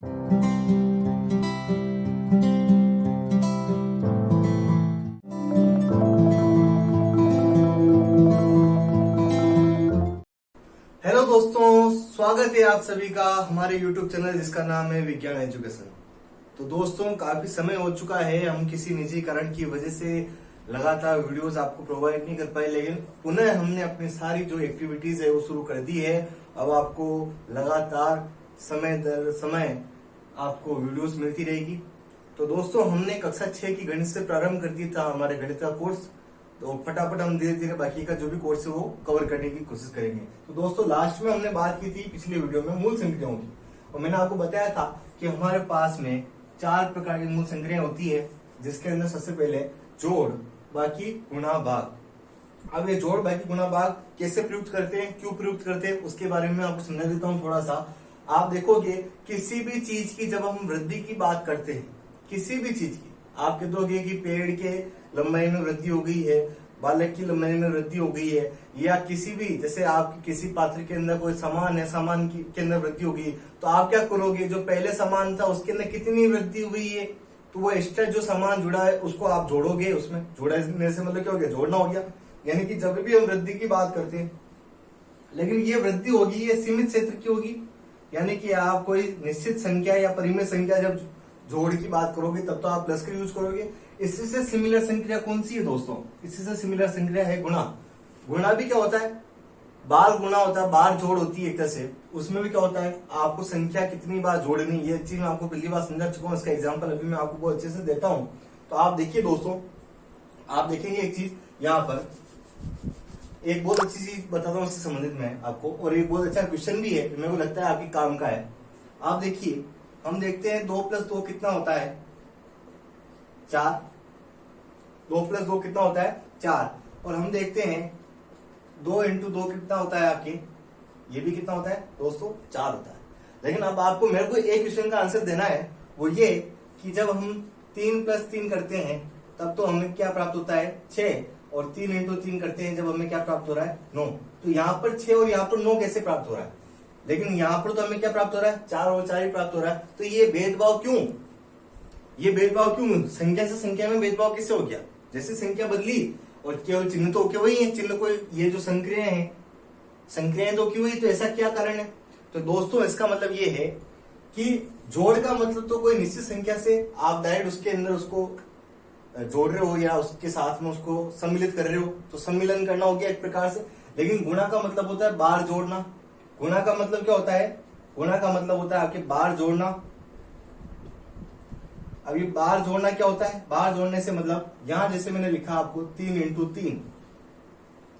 Hello दोस्तों, स्वागत है आप सभी का हमारे YouTube चैनल जिसका नाम है विज्ञान एजुकेशन। तो दोस्तों, काफी समय हो चुका है, हम किसी निजी कारण की वजह से लगातार वीडियोस आपको प्रोवाइड नहीं कर पाए, लेकिन पुनः हमने अपनी सारी जो एक्टिविटीज है वो शुरू कर दी है। अब आपको लगातार समय दर समय आपको वीडियोस मिलती रहेगी। तो दोस्तों, हमने कक्षा 6 की गणित से प्रारंभ कर दिया था हमारे गणित का कोर्स। तो फटाफट हम धीरे धीरे बाकी का जो भी कोर्स है वो कवर करने की कोशिश करेंगे। तो दोस्तों, लास्ट में हमने बात की थी पिछले वीडियो में मूल संख्याओं की, और मैंने आपको बताया था कि हमारे पास में 4 प्रकार की मूल संख्याएं होती है, जिसके अंदर सबसे पहले जोड़, बाकी, गुणा, भाग। अब ये जोड़, बाकी, गुणा, भाग कैसे प्रयुक्त करते हैं, क्यों प्रयुक्त करते हैं, उसके बारे में आपको समझा देता हूँ थोड़ा सा। आप देखोगे किसी भी चीज की जब हम वृद्धि की बात करते हैं, किसी भी चीज की, आप कहते कि पेड़ के लंबाई में वृद्धि हो गई है, बालक की लंबाई में वृद्धि हो गई है, या किसी भी, जैसे आप किसी पात्र के अंदर कोई सामान है, सामान के अंदर वृद्धि हो गई, तो आप क्या करोगे, जो पहले सामान था उसके अंदर कितनी वृद्धि हुई है, तो वो एक्स्ट्रा जो सामान जुड़ा है उसको आप जोड़ोगे। उसमें जोड़ने से मतलब क्या हो गया, जोड़ना हो गया। यानी कि जब भी हम वृद्धि की बात करते हैं, लेकिन ये वृद्धि होगी, ये सीमित क्षेत्र की होगी। यानी कि आप कोई निश्चित संख्या या परिमेय संख्या जब जोड़ की बात करोगे तब तो आप प्लस का यूज करोगे। इसी से सिमिलर संख्या कौन सी है दोस्तों, इसी से सिमिलर संख्या है गुणा। गुणा भी क्या होता है, बार गुणा होता है, बार जोड़ होती है एक तरह से। उसमें भी क्या होता है, आपको संख्या कितनी बार जोड़नी, ये चीज मैं आपको पहली बार समझा चुका हूँ। इसका एग्जांपल अभी मैं आपको बहुत अच्छे से देता हूँ। तो आप देखिए दोस्तों, आप देखेंगे एक चीज यहाँ पर, एक बहुत अच्छी चीज बताता हूँ इससे संबंधित में आपको, और एक बहुत अच्छा क्वेश्चन भी है, मेरे को लगता है आपके काम का है। आप देखिए, हम देखते हैं 2 + 2 कितना होता है, 4। 2 + 2 कितना होता है, 4। और हम देखते हैं 2 × 2 कितना होता है आपके, ये भी कितना होता है दोस्तों, 4 होता है। लेकिन अब आपको मेरे को एक क्वेश्चन का आंसर देना है, वो ये कि जब हम 3 + 3 करते हैं तब तो हमें क्या प्राप्त होता है, 6। और 3 × 3 करते हैं जब हमें क्या प्राप्त हो रहा है, 9। तो यहाँ पर 6 और यहाँ पर 9 कैसे प्राप्त हो रहा है, लेकिन यहाँ पर तो हमें क्या प्राप्त हो रहा है, 4 और 4 ही प्राप्त हो रहा है। तो ये भेदभाव क्यों, ये भेदभाव क्यों, संख्या से संख्या में भेदभाव किससे हो गया, जैसे संख्या बदली और केवल चिन्ह तो क्या वही है, चिन्ह को, ये जो संक्रियाएं हैं, संक्रियाएं तो क्यों हुई, तो ऐसा क्या कारण है। तो दोस्तों, इसका मतलब ये है कि जोड़ का मतलब तो कोई निश्चित संख्या से आप डायरेक्ट उसके अंदर उसको जोड़ रहे हो या उसके साथ में उसको सम्मिलित कर रहे हो, तो सम्मिलन करना हो गया एक प्रकार से। लेकिन गुणा का मतलब होता है बार जोड़ना। गुणा का मतलब क्या होता है, गुणा का मतलब होता है आपके बार जोड़ना। अब ये बार जोड़ना क्या होता है, बार जोड़ने से मतलब यहां जैसे मैंने लिखा आपको 3 × 3,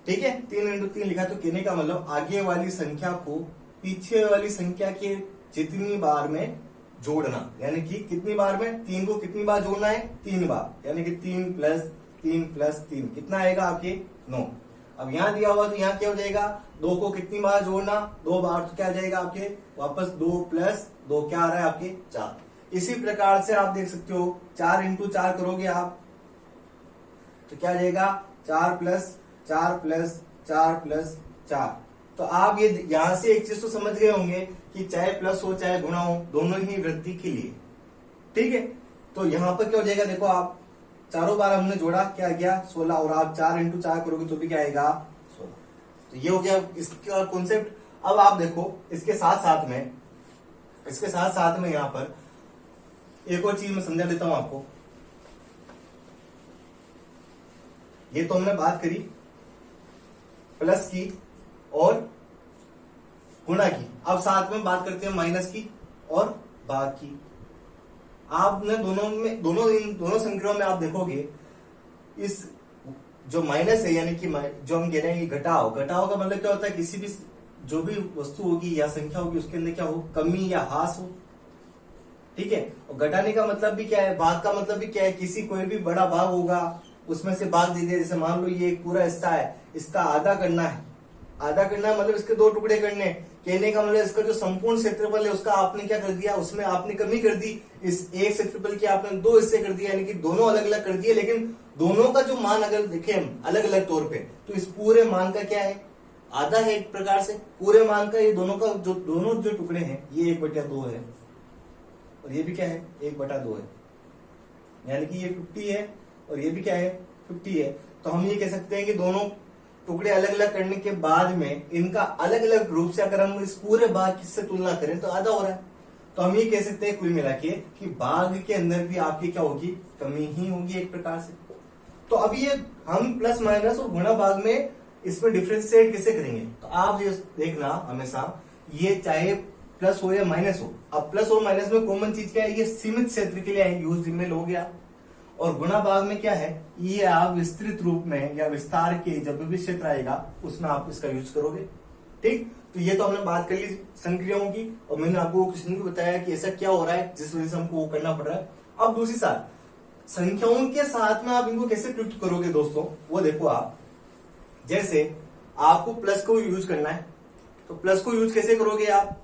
ठीक है, 3 × 3 लिखा, तो कहने का मतलब आगे वाली संख्या को पीछे वाली संख्या के जितनी बार में जोड़ना। यानी कि कितनी बार में, 3 को कितनी बार जोड़ना है, 3 बार। यानी कि 3 + 3 + 3 कितना आएगा आपके, 9। अब यहाँ दिया हुआ तो यहाँ क्या हो जाएगा, 2 को कितनी बार जोड़ना, 2 बार, तो क्या आ जाएगा आपके वापस 2 + 2 क्या आ रहा है आपके, 4। इसी प्रकार से आप देख सकते हो 4 × 4 करोगे आप तो क्या आ जाएगा, 4 + 4 + 4 + 4। तो आप ये यहां से एक चीज तो समझ गए होंगे कि चाहे प्लस हो चाहे गुणा हो, दोनों ही वृद्धि के लिए, ठीक है। तो यहाँ पर क्या हो जाएगा, देखो आप चारों बार हमने जोड़ा, क्या गया 16, और आप 4 × 4 करोगे तो भी क्या आएगा, 16। तो ये हो गया इसका कॉन्सेप्ट। अब आप देखो इसके साथ साथ में यहाँ पर एक और चीज मैं समझा देता हूं आपको। ये तो हमने बात करी प्लस की और गुणा की, अब साथ में बात करते हैं माइनस की और भाग की। आपने दोनों संख्याओं में आप देखोगे इस जो माइनस है, यानी कि जो हम कह रहे हैं कि घटाव का मतलब क्या होता है, किसी भी जो भी वस्तु होगी या संख्या होगी उसके अंदर क्या हो, कमी या ह्रास हो, ठीक है। और घटाने का मतलब भी क्या है, भाग का मतलब भी क्या है, किसी कोई भी बड़ा भाग होगा उसमें से भाग दे दिया। जैसे मान लो ये एक पूरा हिस्सा है, इसका आधा करना है, मतलब इसके 2 टुकड़े करने। कहने का मतलब इसका जो संपूर्ण क्षेत्रफल है उसका आपने क्या कर दिया, उसमें आपने कमी कर दी, इस एक क्षेत्रफल की आपने 2 हिस्से कर दिया, यानी कि दोनों अलग अलग कर दिए। लेकिन दोनों का जो मान अगर देखें हम अलग अलग तौर पे, तो इस पूरे मान का क्या है, आधा है एक प्रकार से। पूरे मान का ये दोनों जो टुकड़े हैं ये 1/2 है, और ये भी क्या है 1/2 है, यानी कि ये 50 है और ये भी क्या है 50 है। तो हम ये कह सकते हैं कि दोनों टुकड़े अलग अलग करने के बाद में इनका अलग अलग रूप से अगर हम इस पूरे भाग से तुलना करें तो आधा हो रहा है। तो हम ये कह सकते हैं कुल मिला के कि भाग के अंदर भी आपकी क्या होगी, कमी ही होगी एक प्रकार से। तो अब ये हम प्लस माइनस और गुणा भाग में इसमें डिफ्रेंशिएट कैसे करेंगे, तो आप ये देखना हमेशा ये चाहे प्लस हो या माइनस हो। अब प्लस और माइनस में कॉमन चीज क्या है, ये सीमित क्षेत्र के लिए यूज में लोगे आप। और गुणा भाग में क्या है, ये आप विस्तृत रूप में या विस्तार के जब भी क्षेत्र आएगा उसमें आप इसका यूज करोगे। ठीक, तो ये तो हमने बात कर ली संक्रियाओं की, और मैंने आपको क्वेश्चन भी बताया कि ऐसा क्या हो रहा है जिस वजह से हमको वो करना पड़ रहा है। अब दूसरी साथ संख्याओं के साथ में आप इनको कैसे प्रयुक्त करोगे दोस्तों, वो देखो आप। जैसे आपको प्लस को यूज करना है, तो प्लस को यूज कैसे करोगे आप,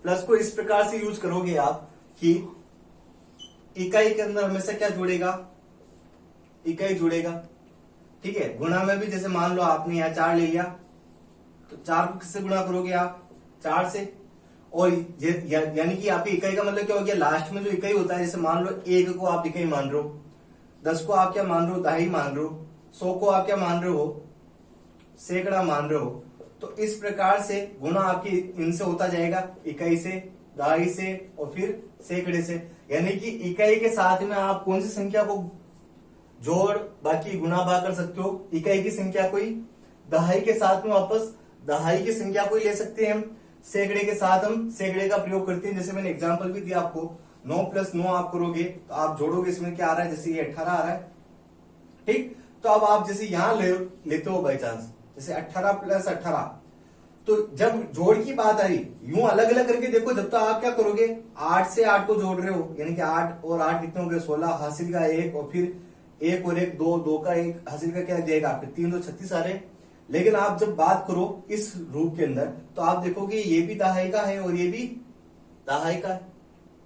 प्लस को इस प्रकार से यूज करोगे आप कि इकाई के अंदर हमेशा क्या जुड़ेगा, इकाई जुड़ेगा। ठीक है, गुणा में भी जैसे मान लो आपने यहाँ 4 ले लिया, तो 4 को किससे गुणा करोगे आप, 4 से। और यानी कि आपकी इकाई का मतलब क्या हो गया, लास्ट में जो इकाई होता है, जैसे मान लो 1 को आप इकाई मान रहे हो, 10 को आप क्या मान रहे हो, दहाई मान रहे हो, 100 को आप क्या मान रहे हो, सैकड़ा मान रहे हो। तो इस प्रकार से गुणा आपकी इनसे होता जाएगा, इकाई से, दहाई से और फिर सैकड़े से। यानी कि इकाई के साथ में आप कौन सी संख्या को जोड़ बाकी गुणा भाग कर सकते हो, इकाई की संख्या को ही दहाई के साथ में वापस दहाई की संख्या को ही ले सकते हैं हम, सैकड़े के साथ हम सैकड़े का प्रयोग करते हैं। जैसे मैंने एग्जांपल भी दिया आपको, 9 + 9 आप करोगे तो आप जोड़ोगे, इसमें क्या आ रहा है, जैसे ये 18 आ रहा है। ठीक, तो अब आप जैसे यहां लेते हो बाई चांस, जैसे 18 + 18, तो जब जोड़ की बात आई यूं अलग अलग करके देखो, जब तक आप क्या करोगे 8 से 8 को जोड़ रहे हो, यानी कि 8 और 8 कितने हो गए 16, हासिल का 1 और फिर 1 और 1 2, 2 का 1 हासिल का क्या जाएगा आपके 3 2 36 आ रहे। लेकिन आप जब बात करो इस रूप के अंदर तो आप देखोगे ये भी दहाई का है और ये भी दहाई का है।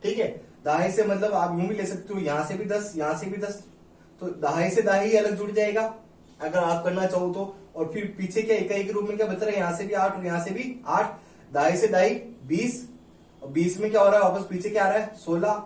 ठीक है, दहाई से मतलब आप यूं भी ले सकते हो, यहां से भी 10 यहां से भी 10, तो दहाई से दहाई अलग जुड़ जाएगा अगर आप करना चाहो तो। और फिर पीछे क्या इकाई के रूप में क्या बच रहा है, यहां से भी 8 और यहां से भी 8, दहाई से दहाई 20 और 20 में क्या हो रहा है वापस पीछे क्या आ रहा है 16।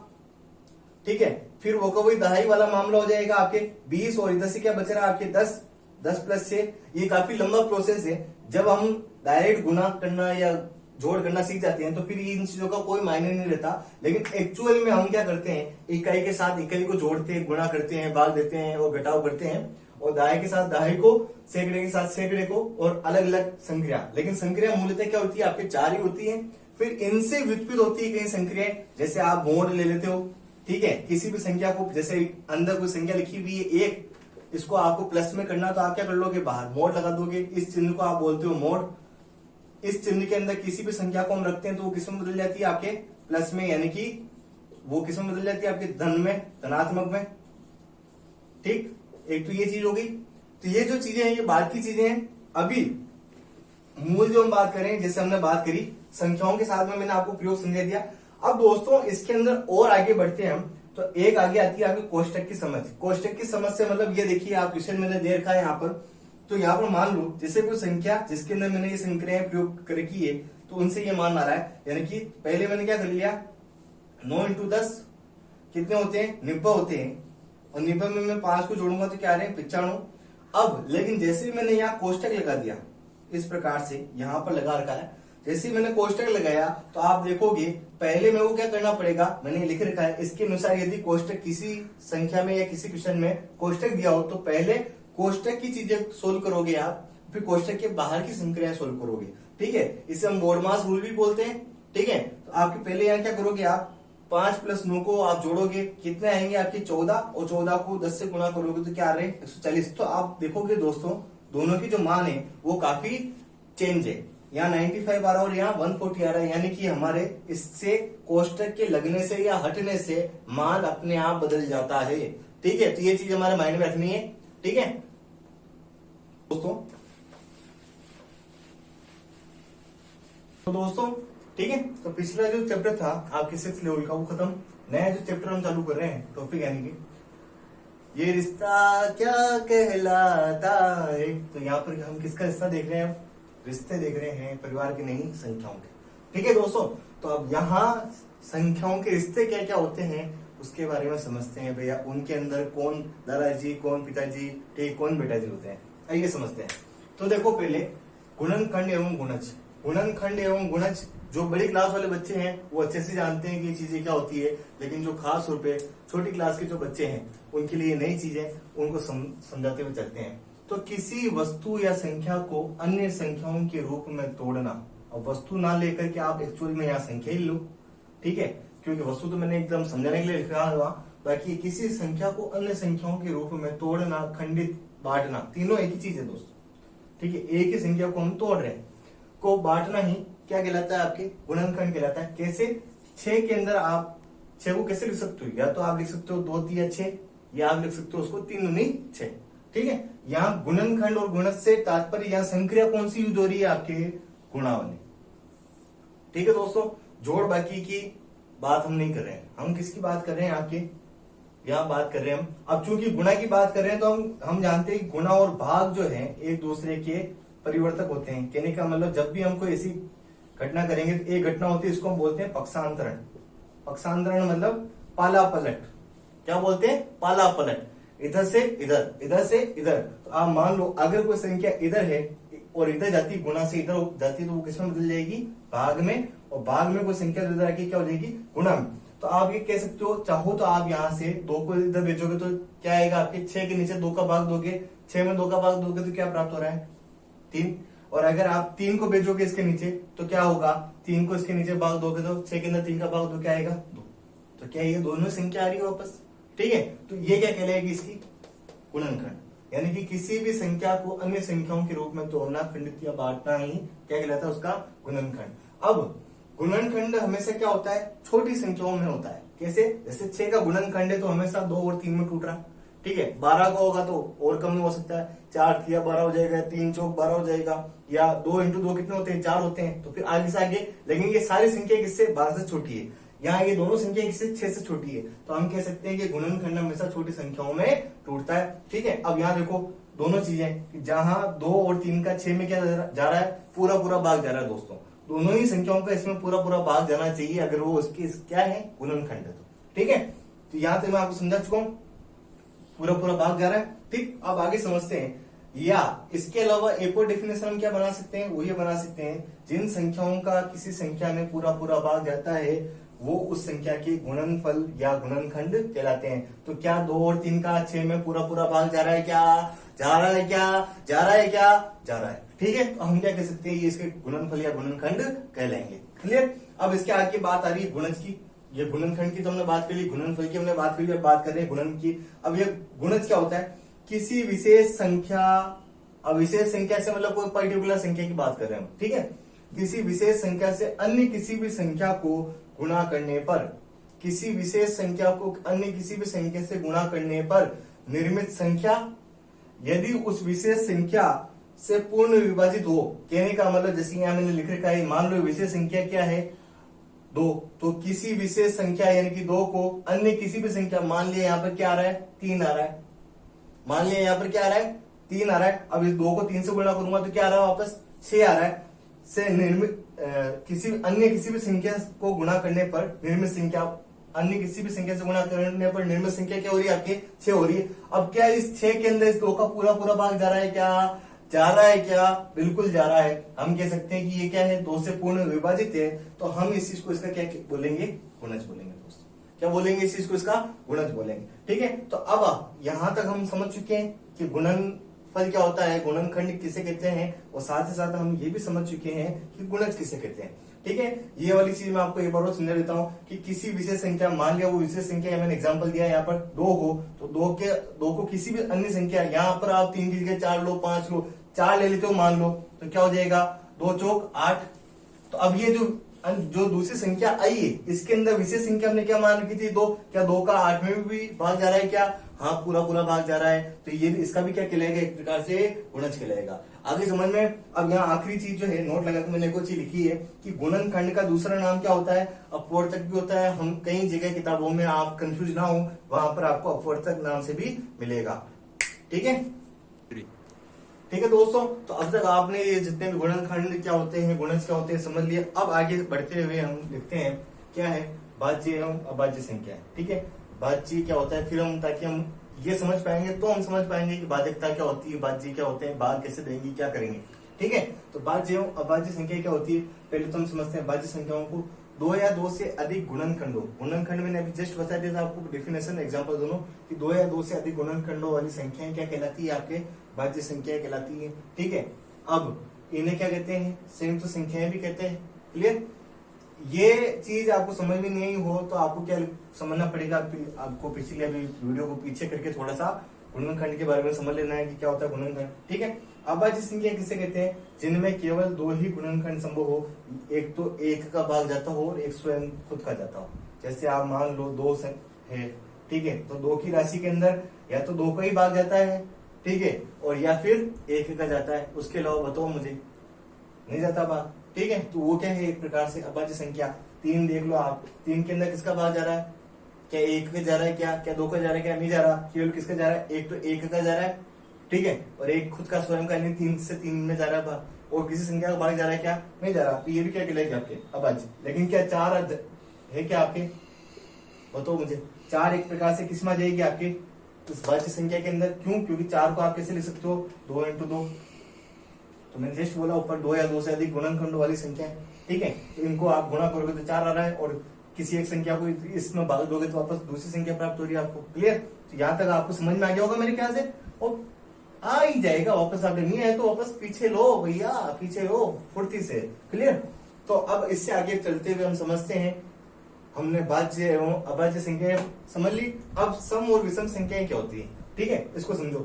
ठीक है, फिर वो का वही दहाई वाला मामला हो जाएगा आपके 20 और इधर से क्या बच रहा है आपके 10, 10 + 6। ये काफी लंबा प्रोसेस है। जब हम डायरेक्ट गुना करना या जोड़ करना सीख जाते हैं तो फिर इन चीजों का कोई मायने नहीं रहता। लेकिन एक्चुअल में हम क्या करते हैं, इकाई के साथ इकाई को जोड़ते हैं, गुणा करते हैं, भाग देते हैं और घटाव करते हैं, और दहाई के साथ दहाई को, सैकड़े के साथ सैकड़े को, और अलग अलग संक्रिया। लेकिन संक्रिया मूलतः क्या होती है आपके 4 ही होती है। फिर इनसे व्युत्पन्न होती है कई संक्रियाएं, जैसे आप मोड ले लेते हो। ठीक है, किसी भी संख्या को, जैसे अंदर कोई संख्या लिखी हुई है 1, इसको आपको प्लस में करना तो आप क्या कर लोगे, बाहर मोड लगा दोगे, इस चिन्ह को आप बोलते हो मोड। इस चिन्ह के अंदर किसी भी संख्या को हम रखते हैं तो वो किसमें बदल जाती है आपके प्लस में, यानी कि वो किसमें बदल जाती है आपके धन में, धनात्मक में। ठीक, एक तो ये चीज हो गई। तो ये जो चीजें हैं ये बाद की चीजें हैं। अभी मूल जो हम बात करें, जैसे हमने बात करी संख्याओं के साथ में, मैंने आपको प्रयोग समझा दिया। अब दोस्तों इसके अंदर और आगे बढ़ते हैं हम, तो एक आगे आती है आपकी कोष्टक की समझ। कोष्टक की समझ से मतलब ये देखिए, आप क्वेश्चन मैंने दे रखा है यहाँ पर, तो यहाँ पर मान लो जैसे कोई संख्या जिसके अंदर मैंने ये संक्रियाएं प्रयोग की है, तो उनसे ये मान आ रहा है। यानी कि पहले मैंने क्या कर लिया, 9 × 10 कितने होते हैं, 90 होते हैं, और 90 में मैं 5 को जोड़ूंगा तो क्या आ रहे हैं 95। अब लेकिन जैसे ही मैंने यहाँ कोष्टक लगा दिया, इस प्रकार से यहाँ पर लगा रखा है, जैसे ही मैंने कोष्टक लगाया तो आप देखोगे पहले मेरे को क्या करना पड़ेगा, मैंने लिख रखा है इसके अनुसार, यदि कोष्टक किसी संख्या में या किसी क्वेश्चन में कोष्टक दिया हो तो पहले कोष्टक की चीजें सोल्व करोगे आप, फिर कोष्टक के बाहर की संख्याएं सोल्व करोगे। ठीक है, इसे हम बोर्डमास रूल भी बोलते हैं। ठीक है, तो आपके पहले यहाँ क्या करोगे, आप 5 + 9 को आप जोड़ोगे, कितने आएंगे आपके 14, और 14 को 10 से गुणा करोगे तो क्या आ रहे हैं 140। तो आप देखोगे दोस्तों दोनों की जो मान है वो काफी चेंज है, यहाँ 95 आ रहा है और यहाँ 140 आ रहा है। यानी कि हमारे इससे कोष्टक के लगने से या हटने से मान अपने आप बदल जाता है। ठीक है, तो ये चीज हमारे माइंड में रखनी है। ठीक है दोस्तों, तो दोस्तों ठीक है, तो पिछला जो चैप्टर था आपके 6th लेवल का वो खत्म। नया जो चैप्टर हम चालू कर रहे हैं टॉपिक, यानी कि ये रिश्ता क्या कहलाता है। तो यहाँ पर हम किसका रिश्ता देख रहे हैं, रिश्ते देख रहे हैं, परिवार के नहीं संख्याओं के। ठीक है दोस्तों, तो अब यहाँ संख्याओं के रिश्ते क्या क्या होते हैं उसके बारे में समझते हैं भैया। उनके अंदर कौन दादाजी, कौन पिताजी, ठीक, कौन बेटाजी होते हैं, आइए समझते हैं। तो देखो पहले गुणनखंड एवं गुणज। गुणनखंड एवं गुणज जो बड़ी क्लास वाले बच्चे हैं वो अच्छे से जानते हैं कि ये चीजें क्या होती है, लेकिन जो खास तौर पे छोटी क्लास के जो बच्चे हैं उनके लिए नई चीजें उनको समझाते हुए चलते हैं। तो किसी वस्तु या संख्या को अन्य संख्याओं के रूप में तोड़ना, और वस्तु ना लेकर के आप एक्चुअल में यहाँ संख्या ही लो, ठीक है, क्योंकि वस्तु तो मैंने एकदम समझाने के लिए लिखा हुआ, बाकी किसी संख्या को अन्य संख्याओं के रूप में तोड़ना, खंडित, बांटना, तीनों एक ही चीज है दोस्तों, ठीक है। एक ही संख्या को हम तोड़ रहे हैं, को बांटना ही क्या कहलाता है, आपके गुणनखंड कहलाता है। कैसे? 6 के अंदर आप 6 को कैसे लिख सकते हो, या तो आप लिख सकते हो 2 3 6, या आप लिख सकते हो उसको 3 9 6, ठीक है। यहाँ गुणनखंड और गुणज से तात्पर्य यहाँ संक्रिया कौन सी यूज हो रही है, आपके गुणा वाली, ठीक है दोस्तों। जोड़ बाकी की बात हम नहीं कर रहे हैं, हम किसकी बात कर रहे हैं, आपके यहाँ बात कर रहे हैं हम। अब चूंकि गुणा की बात कर रहे हैं तो हम जानते हैं गुणा और भाग जो है एक दूसरे के परिवर्तक होते हैं। कहने का मतलब जब भी हम कोई ऐसी घटना करेंगे तो एक घटना होती है, इसको हम बोलते हैं पक्षांतरण। पक्षांतरण मतलब पाला पलट, क्या बोलते हैं, पाला पलट, इधर से इधर, इधर से इधर। तो आप मान लो अगर कोई संख्या इधर है और इधर जाती, गुणा से इधर जाती, तो वो किसमें बदल जाएगी, भाग में, और भाग में कोई संख्या इधर आके क्या हो जाएगी, गुणा में। तो आप ये कह सकते हो, चाहो तो आप यहाँ से 2 को इधर भेजोगे तो क्या आएगा, आपके 6 के नीचे 2 का भाग दोगे, 6 में 2 का भाग दोगे तो क्या प्राप्त हो रहा है, 3। और अगर आप 3 को भेजोगे इसके नीचे तो क्या होगा, 3 को इसके नीचे भाग दोगे तो 6 के अंदर 3 का भाग दो, क्या आएगा, 2। तो क्या ये दोनों संख्या आ रही है वापस, ठीक है। तो ये क्या कहलाएगी, इसकी गुणनखंड, यानी कि किसी भी संख्या को अन्य संख्याओं के रूप में तोड़ना, खंडित या बांटना ही क्या कहलाता है, उसका गुणनखंड। अब गुणनखंड हमेशा क्या होता है, छोटी संख्याओं में होता है। कैसे? जैसे 6 का गुणनखंड है तो हमेशा 2 और 3 में टूट रहा, ठीक है। 12 का होगा तो और कम हो सकता है, 4 किया 12 हो जाएगा, 3 चौक 12 हो जाएगा, या 2 इंटू 2 कितने होते हैं, 4 होते हैं। तो फिर आगे से आगे, लेकिन ये सारी संख्या किससे, 12 से छोटी है। यहाँ ये दोनों संख्या किससे, 6 से छोटी है। तो हम कह सकते हैं कि गुणनखंड हमेशा छोटी संख्याओं में टूटता है, ठीक है। अब यहाँ देखो दोनों चीजें, जहां 2 और 3 का 6 में क्या जा रहा है, पूरा पूरा भाग जा रहा है दोस्तों। दोनों ही संख्याओं का इसमें पूरा पूरा भाग जाना चाहिए अगर वो उसकी क्या है, गुणनखंड है तो, ठीक है। तो यहाँ से मैं आपको समझा चुका हूँ, पूरा पूरा भाग जा रहा है, ठीक। अब आगे समझते हैं, या इसके अलावा एक और डेफिनेशन हम क्या बना सकते हैं, वो ये बना सकते हैं, जिन संख्याओं का किसी संख्या में पूरा पूरा भाग जाता है वो उस संख्या के गुणनफल या गुणनखंड कहलाते हैं। तो क्या 2 और 3 का 6 में पूरा पूरा भाग जा रहा है, क्या जा रहा है, क्या जा रहा है, क्या जा रहा है, ठीक है। तो हम क्या कह सकते हैं, ये इसके गुणनफल या गुणनखंड कहलाएंगे, क्लियर। अब इसके आगे बात आ रही है गुणज की। ये गुणनखंड की तो हमने बात कर ली, गुणनफल की हमने बात कर ली, अब बात कर रहे हैं गुणन की। अब ये गुणज क्या होता है, किसी विशेष संख्या, अब विशेष संख्या से मतलब कोई पर्टिकुलर संख्या की बात कर रहे हैं हम, ठीक है। किसी विशेष संख्या से अन्य किसी भी संख्या को गुणा करने पर, किसी विशेष संख्या को अन्य किसी भी संख्या से गुणा करने पर निर्मित संख्या यदि उस विशेष संख्या से पूर्ण विभाजित हो, कहने का मतलब जैसे यहां मैंने लिख रखा है, मान लो विशेष संख्या क्या है, 2, तो किसी विशेष संख्या यानी कि 2 को अन्य किसी भी संख्या, मान लिया यहाँ पर क्या आ रहा है, 3 आ रहा है, मान लिया यहाँ पर क्या आ रहा है, 3 आ रहा है। अब इस 2 को 3 से गुणा करूंगा तो क्या आ रहा है, वापस 6 आ रहा है। से निर्मित किसी अन्य किसी भी संख्या को गुणा करने पर निर्मित संख्या, अन्य किसी भी संख्या से गुणा करने पर निर्मित संख्या क्या हो रही है, आपके 6 हो रही है। अब क्या इस 6 के अंदर इस 2 का पूरा पूरा भाग जा रहा है, क्या जा रहा है, क्या बिल्कुल जा रहा है। हम कह सकते हैं कि ये क्या है, 2 से पूर्ण विभाजित है। तो हम इस चीज को इसका क्या बोलेंगे, गुणज बोलेंगे दोस्तों। क्या बोलेंगे इस चीज को, इसका गुणज बोलेंगे, ठीक है। तो अब यहां तक हम समझ चुके हैं कि गुणनफल क्या होता है, गुणनखंड किसे कहते हैं, और साथ ही साथ हम ये भी समझ चुके हैं कि गुणज किसे कहते हैं, ठीक है। ये वाली चीज मैं आपको एक बार और समझा देता हूँ कि किसी विशेष संख्या, मान लिया वो विशेष संख्या, मैंने एग्जांपल दिया यहाँ पर 2 हो, तो 2 को किसी भी अन्य संख्या, यहाँ पर आप 3 की जगह 4 लो, 5 लो, 4 ले लेते हो मान लो, तो क्या हो जाएगा, 2 चौक 8। तो अब ये जो दूसरी संख्या आई है, इसके अंदर विशेष संख्या हमने क्या मान रखी थी, 2, क्या 2 का 8 में भी भाग जा रहा है, क्या, हाँ पूरा पूरा भाग जा रहा है। तो ये इसका भी क्या कहलाएगा, एक प्रकार से गुणज कहलाएगा। आगे समझ में। अब यहाँ आखिरी चीज जो है, नोट लगा के मैंने कुछ लिखी है कि गुणनखंड का दूसरा नाम क्या होता है, अपवर्तक भी होता है। हम कई जगह किताबों में, आप कंफ्यूज ना हो, वहां पर आपको अपवर्तक नाम से भी मिलेगा, ठीक है। ठीक है दोस्तों, तो अब तक आपने ये जितने भी गुणनखंड क्या होते हैं, गुणज क्या होते हैं समझ लिए। अब आगे बढ़ते हुए हम लिखते हैं क्या है, भाज्य एवं अभाज्य संख्या। ठीक है, भाज्य क्या होता है, फिर हम ताकि हम ये समझ पाएंगे तो हम समझ पाएंगे कि भाजकता क्या होती है, भाज्य क्या होते हैं, भाग कैसे देंगे, क्या करेंगे। ठीक है, तो भाज्य एवं अभाज्य संख्या क्या होती है, पहले तो हम समझते हैं भाज्य संख्याओं को दो या दो से अधिक गुणनखंडों, गुणनखंड मैंने अभी जस्ट बता दिया था आपको डेफिनेशन एग्जांपल दोनों कि दो या दो से अधिक गुणनखंडों वाली संख्याएं क्या कहलाती है, आपके भाज्य संख्या कहलाती है। ठीक है, अब इन्हें क्या कहते हैं, संयुक्त संख्याएं भी कहते हैं। क्लियर, ये चीज आपको समझ में नहीं हो तो आपको क्या समझना पड़ेगा, आपको पिछले अभी वीडियो को पीछे करके थोड़ा सा गुणनखंड के बारे में समझ लेना है कि क्या होता है गुणनखंड। ठीक है, अभाज्य संख्या किसे कहते हैं, जिनमें केवल दो ही गुणनखंड संभव हो, एक तो एक का भाग जाता हो और एक स्वयं खुद का जाता हो। जैसे आप मान लो दो है, ठीक है, तो दो की राशि के अंदर या तो दो का ही भाग जाता है, ठीक है, और या फिर एक का जाता है, उसके अलावा बताओ मुझे नहीं जाता भाग। ठीक है, तो वो क्या है, एक प्रकार से अभाज्य संख्या। तीन देख लो आप, तीन के अंदर किसका भाग जा रहा है, क्या एक का जा रहा है, क्या दो का जा रहा है, क्या नहीं जा रहा, केवल किसका जा रहा है, एक तो एक का जा रहा है। ठीक है, और एक खुद का स्वयं का नहीं, तीन से तीन में जा रहा है भाग, और किसी संख्या का भाग जा रहा है, क्या नहीं जा रहा, तो ये भी क्या कहलाएगी आपके अभाज्य। लेकिन क्या चार है क्या आपके, बताओ मुझे, चार एक प्रकार से किस में आ जाएगी आपके इस भाज्य संख्या के अंदर, क्यों, क्योंकि चार को आप कैसे लिख सकते हो, दो इंटू दो, तो मैंने जस्ट बोला ऊपर दो या दो से अधिक गुणनखंडों वाली संख्या है। ठीक है, तो इनको आप गुणा करोगे तो चार आ रहा है, और किसी एक संख्या को इसमें भाग दोगे तो वापस दूसरी संख्या प्राप्त हो रही है आपको। क्लियर, तो यहाँ तक आपको समझ में आ गया होगा मेरे ख्याल से, और आ ही जाएगा वापस, आपने नहीं है तो वापस पीछे लो भैया, पीछे लो फुर्ती से। क्लियर, तो अब इससे आगे चलते हुए हम समझते हैं, हमने भाज्य एवं अभाज्य संख्या समझ ली, अब सम और विषम संख्याएं क्या होती है। ठीक है, इसको समझो,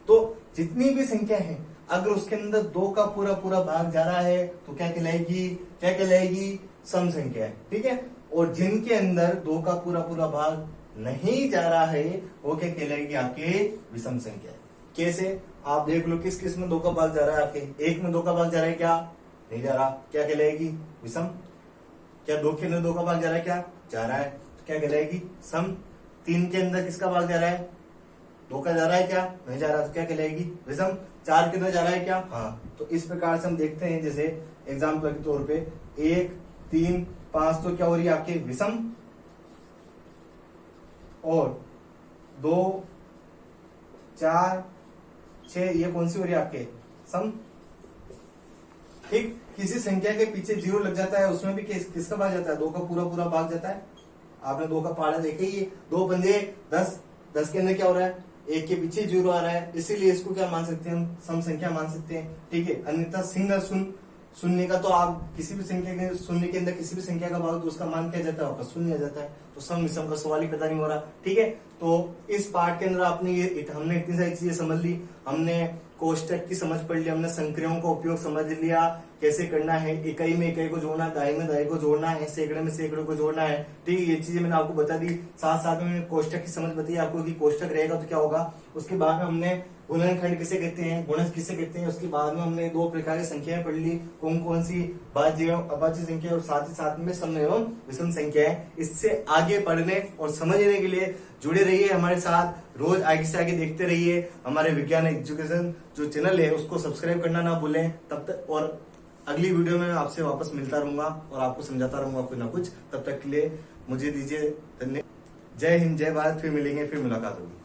तो जितनी भी संख्या है अगर उसके अंदर दो का पूरा पूरा भाग जा रहा है तो क्या कहलाएगी, क्या कहलाएगी, सम संख्या है। ठीक है, और जिनके अंदर दो का पूरा पूरा भाग नहीं जा रहा है वो क्या कहलाएगी, आपके विषम संख्या है। कैसे, आप देख लो किस किस में दो का भाग जा रहा है, आपके एक में दो का भाग जा रहा है, क्या नहीं जा रहा, क्या कहलाएगी, विषम। क्या दो के अंदर दो का भाग जा रहा है, क्या जा रहा है, तो क्या कहलाएगी, सम। तीन के अंदर किसका भाग जा रहा है, दो का जा रहा है, क्या नहीं जा रहा, तो क्या कहलाएगी, विषम। चार के अंदर जा रहा है, क्या, हाँ, तो इस प्रकार से हम देखते हैं, जैसे एग्जाम्पल के तौर पे एक, तीन, पांच तो क्या हो रही है आपके विषम, और दो, चार, छह ये कौन सी हो रही है आपके सम। ठीक, किसी संख्या के पीछे जीरो लग जाता है उसमें भी किसका भाग जाता है, दो का पूरा पूरा भाग जाता है। आपने दो का पहाड़ा देखा ही है, दो पंजे 10, 10 के अंदर क्या हो रहा है, एक के पीछे जीरो आ रहा है, इसीलिए इसको क्या मान सकते हैं, हम सम संख्या मान सकते हैं। ठीक है, अन्यथा सिंगल शून्य का तो आप किसी भी संख्या के शून्य के अंदर किसी भी संख्या का भाग तो उसका मान क्या जाता है, वापस शून्य आ जाता है, तो सम विषम का सवाल ही पता नहीं हो रहा। ठीक है, तो इस पार्ट के अंदर आपने हमने इतनी सारी चीजें समझ ली, हमने कोष्टक की समझ पढ़ ली, हमने संक्रियाओं का उपयोग समझ लिया, कैसे करना है, इकाई में इकाई को जोड़ना, दहाई में दहाई को जोड़ना है, सैकड़े में सैकड़े को जोड़ना है। ठीक है, ये चीजें मैंने आपको बता दी, साथ साथ में कोष्टक की समझ बताई आपको कि कोष्टक रहेगा तो क्या होगा। उसके बाद में हमने गुणनखंड किसे कहते हैं, गुणज किसे कहते हैं, उसके बाद में हमने दो प्रकार की संख्याएं पढ़ ली, कौन कौन सी, भाज्य एवं अभाज्य संख्या, और साथ ही साथ में सम एवं विषम संख्याएं। इससे आगे पढ़ने और समझने के लिए जुड़े रहिए हमारे साथ, रोज आगे से आगे देखते रहिए। हमारे विज्ञान एजुकेशन जो चैनल है उसको सब्सक्राइब करना ना भूलें। तब तक, और अगली वीडियो में आपसे वापस मिलता रहूंगा और आपको समझाता रहूंगा कुछ ना कुछ। तब तक के लिए मुझे दीजिए धन्यवाद। जय हिंद, जय भारत, फिर मिलेंगे, फिर मुलाकात होगी।